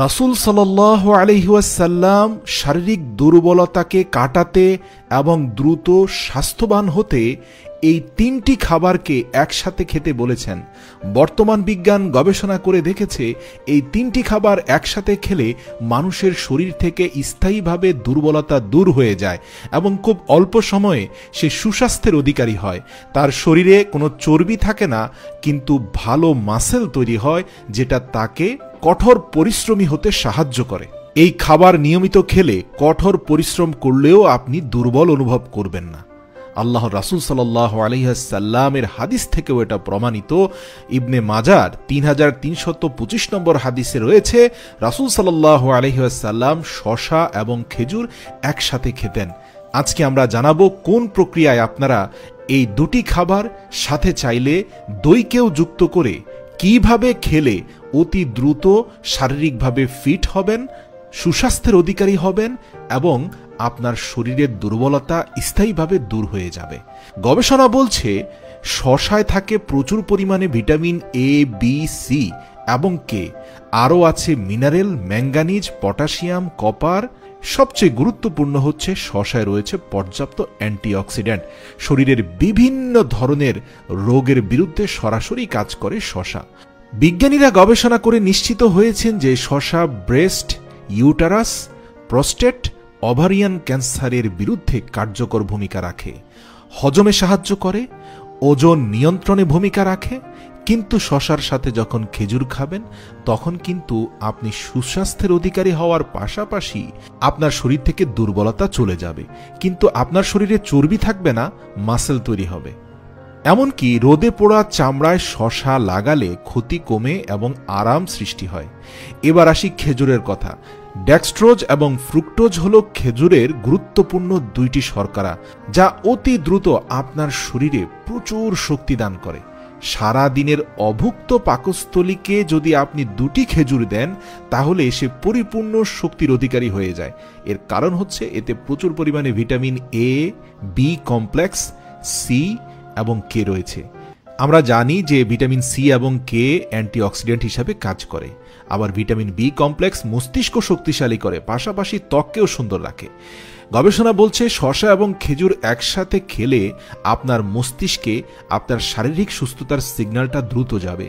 রাসূল সাল্লাল্লাহু আলাইহি ওয়াসাল্লাম শারীরিক দুর্বলতাকে কাটাতে এবং দ্রুত স্বাস্থ্যবান হতে এই তিনটি খাবারকে একসাথে খেতে বলেছেন। বর্তমান বিজ্ঞান গবেষণা করে দেখেছে এই তিনটি খাবার একসাথে খেলে মানুষের শরীর থেকে স্থায়ীভাবে দুর্বলতা দূর হয়ে যায় এবং খুব অল্প সময়ে সে সুস্বাস্থ্যের অধিকারী হয়। তার শরীরে কোনো চর্বি থাকে না, কিন্তু ভালো মাসেল তৈরি হয়, যেটা তাকে কঠোর পরিশ্রমী হতে সাহায্য করে। এই খাবার নিয়মিত খেলে কঠোর পরিশ্রম করলেও আপনি দুর্বল অনুভব করবেন না। আল্লাহ রাসূল সাল্লাল্লাহু আলাইহি ওয়াসাল্লামের হাদিস থেকেও এটা প্রমাণিত। ইবনে মাজার 3325 নম্বর হাদিসে রয়েছে, রাসূল সাল্লাল্লাহু আলাইহি ওয়াসাল্লাম শসা এবং খেজুর একসাথে খেতেন। আজকে আমরা জানাবো কোন প্রক্রিয়ায় আপনারা এই দুটি খাবার সাথে চাইলে দইকেও যুক্ত করে কিভাবে খেলে অতি দ্রুত শারীরিকভাবে ফিট হবেন, সুস্বাস্থ্যের অধিকারী হবেন এবং আপনার শরীরের দুর্বলতা স্থায়ীভাবে দূর হয়ে যাবে। গবেষণা বলছে শসায় থাকে প্রচুর পরিমাণে ভিটামিন এ, বি, সি এবং কে। আরও আছে মিনারেল, ম্যাঙ্গানিজ, পটাশিয়াম, কপার। সবচেয়ে গুরুত্বপূর্ণ হচ্ছে শসায় রয়েছে পর্যাপ্ত অ্যান্টিঅক্সিডেন্ট। শরীরের বিভিন্ন ধরনের রোগের বিরুদ্ধে সরাসরি কাজ করে শসা। বিজ্ঞানীরা গবেষণা করে নিশ্চিত হয়েছেন যে শসা ব্রেস্ট, ইউটারাস, প্রস্টেট, ওভারিয়ান ক্যান্সারের বিরুদ্ধে কার্যকর ভূমিকা রাখে, হজমে সাহায্য করে, ওজন নিয়ন্ত্রণে ভূমিকা রাখে। কিন্তু শসার সাথে যখন খেজুর খাবেন তখন কিন্তু আপনি সুস্বাস্থ্যের অধিকারী হওয়ার পাশাপাশি আপনার শরীর থেকে দুর্বলতা চলে যাবে, কিন্তু আপনার শরীরে চর্বি থাকবে না, মাসেল তৈরি হবে। এমনকি রোদে পোড়া চামড়ায় শসা লাগালে ক্ষতি কমে এবং আরাম সৃষ্টি হয়। এবার আসি খেজুরের কথা। ডেক্সট্রোজ এবং ফ্রুক্টোজ হল খেজুরের গুরুত্বপূর্ণ দুইটি শর্করা, যা অতি দ্রুত আপনার শরীরে প্রচুর শক্তি দান করে। সারা দিনের অভুক্ত পাকস্থলীকে যদি আপনি দুটি খেজুর দেন তাহলে সে পরিপূর্ণ শক্তির অধিকারী হয়ে যায়। এর কারণ হচ্ছে এতে প্রচুর পরিমাণে vitamin A, B complex, C এবং কে রয়েছে। আমরা জানি যে ভিটামিন সি এবং কে অ্যান্টিঅক্সিডেন্ট হিসাবে কাজ করে। আবার ভিটামিন বি কমপ্লেক্স মস্তিষ্ক শক্তিশালী করে, পাশাপাশি ত্বককেও সুন্দর রাখে। গবেষণা বলছে শসা এবং খেজুর একসাথে খেলে আপনার মস্তিষ্কে আপনার শারীরিক সুস্থতার সিগন্যালটা দ্রুত যাবে।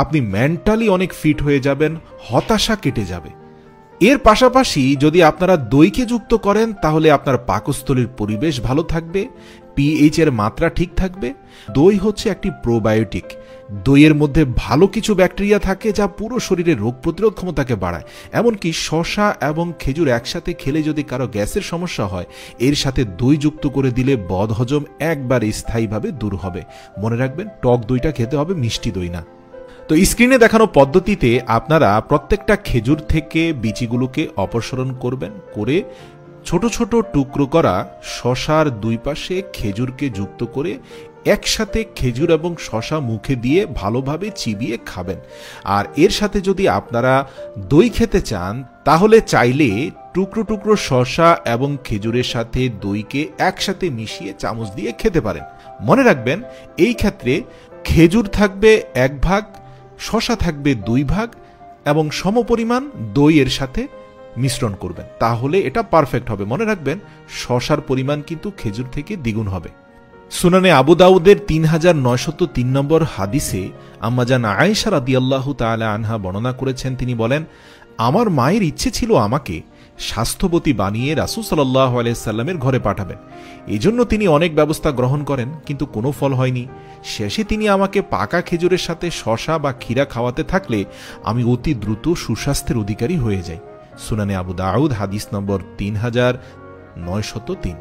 আপনি মেন্টালি অনেক ফিট হয়ে যাবেন, হতাশা কেটে যাবে। এর পাশাপাশি যদি আপনারা দইকে যুক্ত করেন তাহলে আপনার পাকস্থলীর পরিবেশ ভালো থাকবে, পিএইচ এর মাত্রা ঠিক থাকবে। দই হচ্ছে একটি প্রোবায়োটিক। দইয়ের মধ্যে ভালো কিছু ব্যাকটেরিয়া থাকে যা পুরো শরীরের রোগ প্রতিরোধ ক্ষমতাকে বাড়ায়। এমনকি শসা এবং খেজুর একসাথে খেলে যদি কারো গ্যাসের সমস্যা হয়, এর সাথে দই যুক্ত করে দিলে বদহজম একবারে স্থায়ীভাবে দূর হবে। মনে রাখবেন, টক দইটা খেতে হবে, মিষ্টি দই না। তো স্ক্রিনে দেখানো পদ্ধতিতে আপনারা প্রত্যেকটা খেজুর থেকে বিচিগুলোকে অপসারণ করবেন, করে ছোট ছোট টুকরো করা শসার দুই পাশে খেজুরকে যুক্ত করে একসাথে খেজুর এবং শসা মুখে দিয়ে ভালোভাবে চিবিয়ে খাবেন। আর এর সাথে যদি আপনারা দই খেতে চান তাহলে চাইলে টুকরো টুকরো শসা এবং খেজুরের সাথে দইকে একসাথে মিশিয়ে চামচ দিয়ে খেতে পারেন। মনে রাখবেন, এই ক্ষেত্রে খেজুর থাকবে 1 ভাগ, শসা থাকবে 2 ভাগ এবং সমপরিমাণ দই এর সাথে মিশ্রণ করবেন, তাহলে এটা পারফেক্ট হবে। মনে রাখবেন, শসার পরিমাণ কিন্তু খেজুর থেকে দ্বিগুণ হবে। সুনানে আবু দাউদের 3903 নম্বর হাদিসে আম্মাজান আয়েশা রাদিয়াল্লাহু তাআলা আনহা বর্ণনা করেছেন, তিনি বলেন, আমার মায়ের ইচ্ছে ছিল আমাকে স্বাস্থ্যবতী বানিয়ে রাসূল সাল্লাল্লাহু আলাইহি সাল্লামের ঘরে পাঠাবেন। এজন্য তিনি অনেক ব্যবস্থা গ্রহণ করেন, কিন্তু কোনো ফল হয়নি। শেষে তিনি আমাকে পাকা খেজুরের সাথে শসা বা ক্ষীরা খাওয়াতে থাকলে আমি অতি দ্রুত সুস্বাস্থ্যের অধিকারী হয়ে যাই। সুনানে আবু দাউদ হাদিস নম্বর 3903।